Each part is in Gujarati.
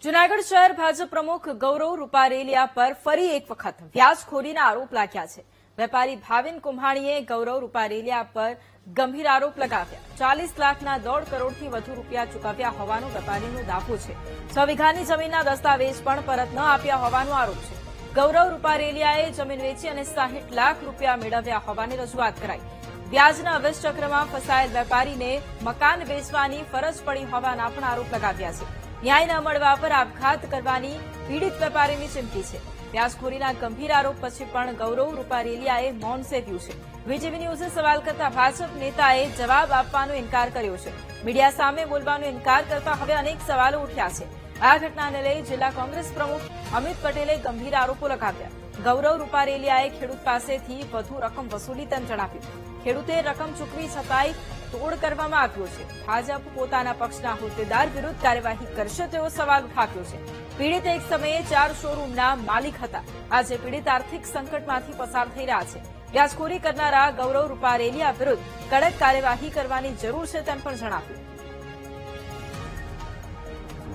જૂનાગઢ શહેર ભાજપ પ્રમુખ ગૌરવ રૂપારેલિયા પર ફરી એક વખત વ્યાજખોરીના આરોપ લાગ્યા છે। વેપારી ભાવિન કુંભાણીએ ગૌરવ રૂપારેલિયા પર ગંભીર આરોપ લગાવ્યા। 40 લાખના 1.5 કરોડથી વધુ રૂપિયા ચૂકવ્યા હોવાનો વેપારીનો દાવો છે। 6 વીઘાની જમીનના દસ્તાવેજ પણ પરત ન આપ્યા હોવાનો આરોપ છે। ગૌરવ રૂપારેલિયાએ જમીન વેચી અને 60 લાખ રૂપિયા મેળવ્યા હોવાની રજૂઆત કરાઈ। વ્યાજના અવૈધ ચક્રમાં ફસાયેલ વેપારીને મકાન વેચવાની ફરજ પડી હોવાના પણ આરોપ લગાવ્યા છે। ન્યાય ન મળવા પર આપઘાત કરવાની પીડિત વેપારીની ચીમકી છે। વ્યાજખોરીના ગંભીર આરોપ પછી પણ ગૌરવ રૂપારેલિયાએ મૌન સેવ્યું છે। વીટીવી ન્યૂઝે સવાલ કરતા ભાજપ નેતાએ જવાબ આપવાનો ઇનકાર કર્યો છે। મીડિયા સામે બોલવાનો ઇનકાર કરતા હવે અનેક સવાલો ઉઠ્યા છે। આ ઘટનાને લઈ જિલ્લા કોંગ્રેસ પ્રમુખ અમિત પટેલે ગંભીર આરોપો લગાવ્યા। ગૌરવ રૂપારેલિયાએ ખેડૂત પાસેથી વધુ રકમ વસૂલી તેમ જણાવ્યું। ખેડૂતે રકમ ચૂકવી છતાંય તોડ કરવામાં આવ્યો છે। ભાજપ પોતાના પક્ષના હોદ્દેદાર વિરુદ્ધ કાર્યવાહી કરશે તેવો સવાલ ઉઠાવ્યો છે। પીડિત એક સમયે 4 શોરૂમના માલિક હતા। આજે પીડિત આર્થિક સંકટમાંથી પસાર થઈ રહ્યા છે। વ્યાજખોરી કરનારા ગૌરવ રૂપારેલિયા વિરુદ્ધ કડક કાર્યવાહી કરવાની જરૂર છે તેમ પણ જણાવ્યું।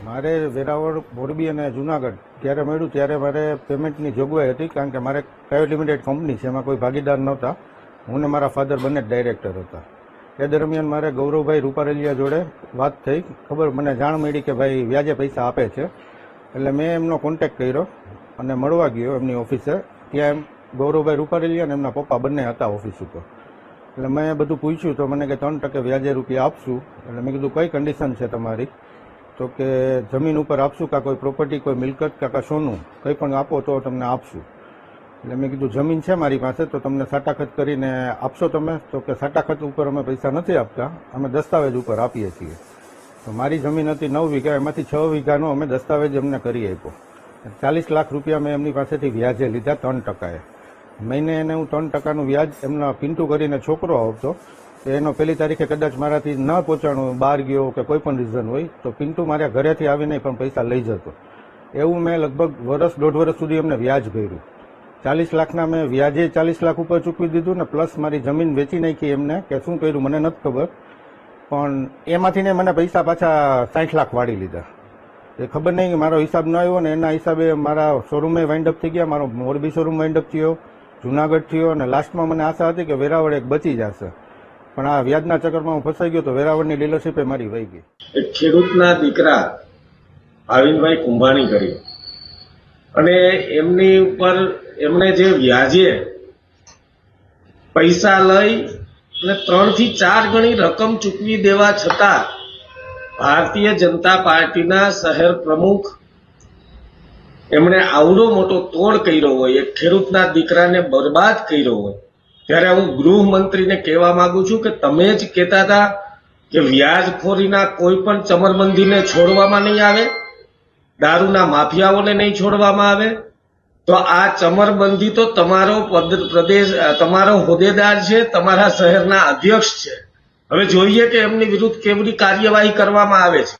મારે વેરાવળ, મોરબી અને જૂનાગઢ જ્યારે મળ્યું ત્યારે મારે પેમેન્ટની જોગવાઈ હતી, કારણ કે મારે પ્રાઇવેટ લિમિટેડ કંપની છે, એમાં કોઈ ભાગીદાર નહોતા। હું ને મારા ફાધર બંને ડાયરેક્ટર હતા। એ દરમિયાન મારે ગૌરવભાઈ રૂપારેલિયા જોડે વાત થઈ, મને જાણ મળી કે ભાઈ વ્યાજે પૈસા આપે છે। એટલે મેં એમનો કોન્ટેક્ટ કર્યો અને મળવા ગયો એમની ઓફિસે। ત્યાં ગૌરવભાઈ રૂપારેલિયા અને એમના પપ્પા બંને હતા ઓફિસ ઉપર। એટલે મેં બધું પૂછ્યું તો મને કે 3% વ્યાજે રૂપિયા આપશું। એટલે મેં કીધું કઈ કન્ડિશન છે તમારી? તો કે જમીન ઉપર આપશું, કાં કોઈ પ્રોપર્ટી, કોઈ મિલકત, કાં સોનું, કંઈ પણ આપો તો તમને આપશું। એટલે મેં કીધું જમીન છે મારી પાસે, તો તમને સાટાખત કરીને આપશો તમે? તો કે સાટાખત ઉપર અમે પૈસા નથી આપતા, અમે દસ્તાવેજ ઉપર આપીએ છીએ। તો મારી જમીન હતી 9 વીઘા, એમાંથી 6 વીઘાનો અમે દસ્તાવેજ એમને કરી આપ્યો। 40 લાખ રૂપિયા મેં એમની પાસેથી વ્યાજે લીધા 3%। મહિને એને હું 3%નું વ્યાજ એમના પિન્ટુ કરીને છોકરો આવતો, એનો પહેલી તારીખે કદાચ મારાથી ન પહોંચાણું, બહાર ગયો કે કોઈ પણ રીઝન હોય તો પિન્ટુ મારા ઘરેથી આવીને પણ પૈસા લઈ જતો। એવું મેં લગભગ વર્ષ, 1.5 વર્ષ સુધી એમને વ્યાજ ભર્યું। 40 લાખના મેં વ્યાજે 40 લાખ ઉપર ચૂકવી દીધું ને પ્લસ મારી જમીન વેચી નાખી એમને, કે શું કર્યું મને નથી ખબર, પણ એમાંથી ને મને પૈસા પાછા 60 લાખ વાળી લીધા। એ ખબર નહીં કે મારો હિસાબ ન આવ્યો ને એના હિસાબે મારા શોરૂમે વાઇન્ડ અપ થઈ ગયા। મારો મોરબી શોરૂમ વાઇન્ડ અપ થયો, જૂનાગઢ થયો, અને લાસ્ટમાં મને આશા હતી કે વેરાવળ એક બચી જશે, પણ આ વ્યાજના ચક્કરમાં હું ફસાઈ ગયો તો વેરાવળની ડીલરશીપ મારી વહી ગઈ। એક ખેડૂતના દીકરા ભાવિનભાઈ કુંભાણી કરી અને એમની ઉપર એમણે જે વ્યાજે પૈસા લઈ અને 3 થી 4 ગણી રકમ ચૂકવી દેવા છતાં ભારતીય જનતા પાર્ટીના શહેર પ્રમુખ એમણે આવડો મોટો તોડ કર્યો હોય, એક ખેડૂતના દીકરાને બરબાદ કર્યો હોય, ત્યારે હું ગૃહમંત્રીને કહેવા માંગુ છું કે તમે જ કહેતા હતા કે વ્યાજખોરીના કોઈ પણ ચમરબંધીને છોડવામાં નહીં આવે, દારૂના માફિયાઓને નહીં છોડવામાં આવે, તો આ ચમરબંધી તો તમારો પ્રદેશ, તમારો હોદ્દેદાર છે, તમારા શહેરના અધ્યક્ષ છે। હવે જોઈએ કે એમની વિરુદ્ધ કેવડી કાર્યવાહી કરવામાં આવે છે।